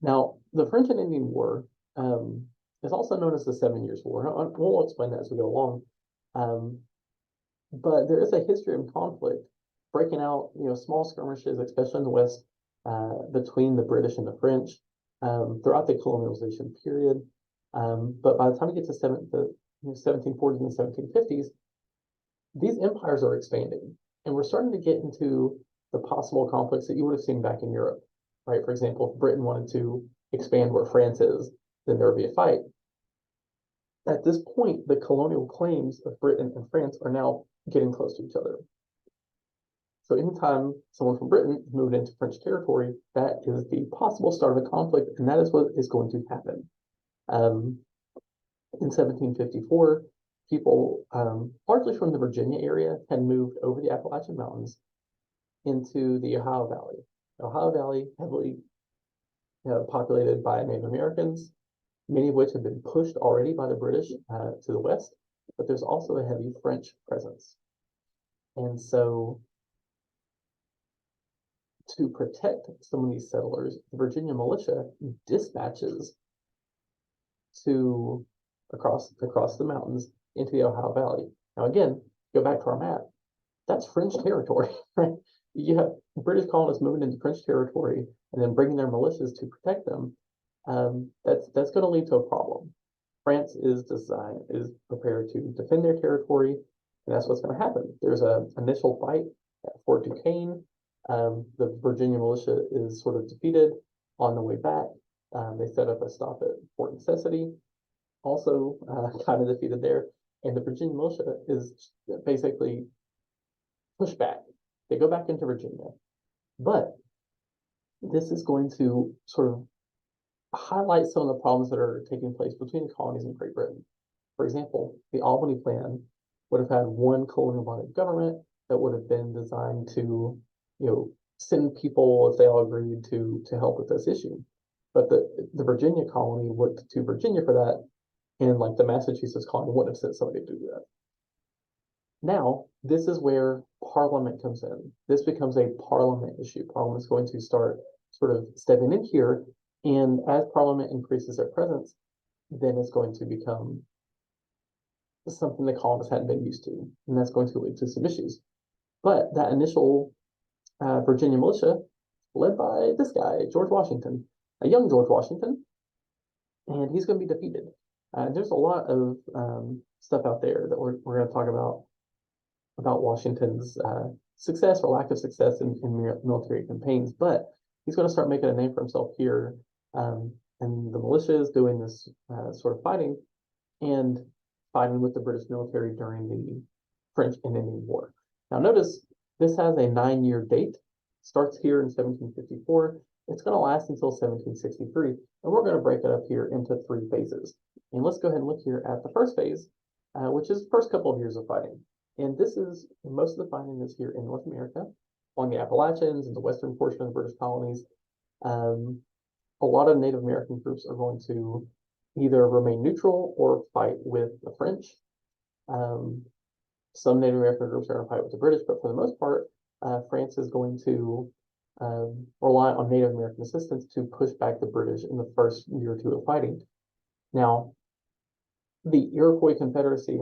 Now, the French and Indian War is also known as the Seven Years' War. We'll explain that as we go along. Um, but there is a history of conflict breaking out, small skirmishes, especially in the West, between the British and the French throughout the colonialization period. But by the time you get to 1740s and 1750s, these empires are expanding, and we're starting to get into the possible conflicts that you would have seen back in Europe, right? For example, if Britain wanted to expand where France is, then there would be a fight. At this point, the colonial claims of Britain and France are now getting close to each other. So anytime someone from Britain moved into French territory, that is the possible start of a conflict, and that is what is going to happen. In 1754, people, largely from the Virginia area, had moved over the Appalachian Mountains into the Ohio Valley. The Ohio Valley, heavily populated by Native Americans, many of which have been pushed already by the British to the west, but there's also a heavy French presence. And so to protect some of these settlers, the Virginia militia dispatches to across the mountains into the Ohio Valley. Now again, go back to our map. That's French territory, right? You have British colonists moving into French territory and then bringing their militias to protect them. That's going to lead to a problem. France is prepared to defend their territory, and that's what's going to happen. There's an initial fight at Fort Duquesne. The Virginia militia is sort of defeated on the way back. They set up a stop at Fort Necessity, also kind of defeated there. And the Virginia militia is basically pushed back. They go back into Virginia. But this is going to sort of highlight some of the problems that are taking place between the colonies and Great Britain. For example, the Albany Plan would have had one colonial body of government that would have been designed to, send people if they all agreed to help with this issue. But the Virginia colony looked to Virginia for that, and like the Massachusetts colony wouldn't have sent somebody to do that. Now, this is where Parliament comes in. This becomes a Parliament issue. Parliament is going to start sort of stepping in here, and as Parliament increases their presence, then it's going to become something the colonists hadn't been used to, and that's going to lead to some issues. But that initial Virginia militia, led by this guy, George Washington, a young George Washington, and he's going to be defeated. There's a lot of stuff out there that we're going to talk about Washington's success or lack of success in military campaigns, but he's going to start making a name for himself here. And the militia is doing this sort of fighting and fighting with the British military during the French and Indian War. Now, notice this has a 9-year date, starts here in 1754. It's going to last until 1763, and we're going to break it up here into 3 phases. And let's go ahead and look here at the first phase, which is the first couple of years of fighting. And this is, most of the fighting is here in North America, along the Appalachians and the western portion of the British colonies. A lot of Native American groups are going to either remain neutral or fight with the French. Some Native American groups are going to fight with the British, but for the most part, France is going to rely on Native American assistance to push back the British in the first year or two of fighting. Now, the Iroquois Confederacy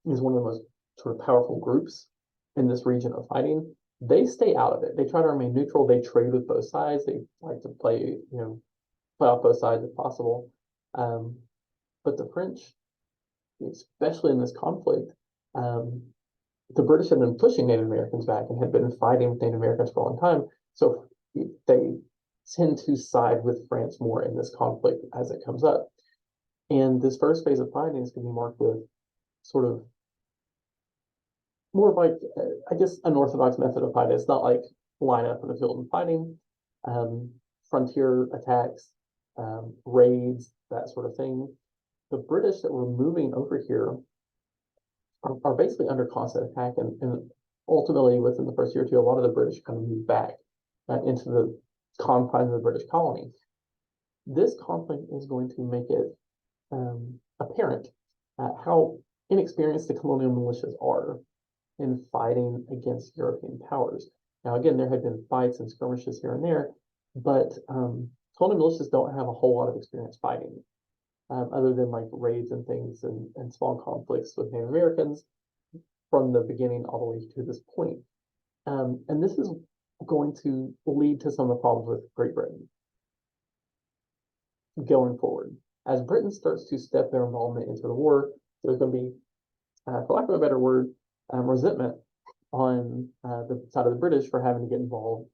is one of the most sort of powerful groups in this region of fighting. They stay out of it. They try to remain neutral. They trade with both sides. They like to play off both sides if possible. But the French, especially in this conflict, the British had been pushing Native Americans back and had been fighting with Native Americans for a long time. So they tend to side with France more in this conflict as it comes up. And this first phase of fighting is going to be marked with sort of more of like, I guess, unorthodox method of fighting. It's not like line up in the field and fighting, frontier attacks, raids, that sort of thing. The British that were moving over here are basically under constant attack, and ultimately within the first year or two, a lot of the British kind of moved back into the confines of the British colony. This conflict is going to make it apparent how inexperienced the colonial militias are in fighting against European powers. Now, again, there had been fights and skirmishes here and there, but colonial militias don't have a whole lot of experience fighting, other than like raids and things and small conflicts with Native Americans from the beginning all the way to this point. And this is going to lead to some of the problems with Great Britain going forward. As Britain starts to step their involvement into the war, there's going to be, for lack of a better word, resentment on the side of the British for having to get involved.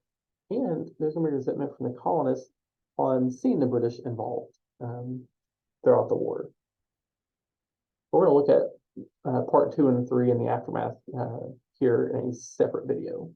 And there's going to be resentment from the colonists on seeing the British involved throughout the war. We're going to look at part 2 and 3 in the aftermath here in a separate video.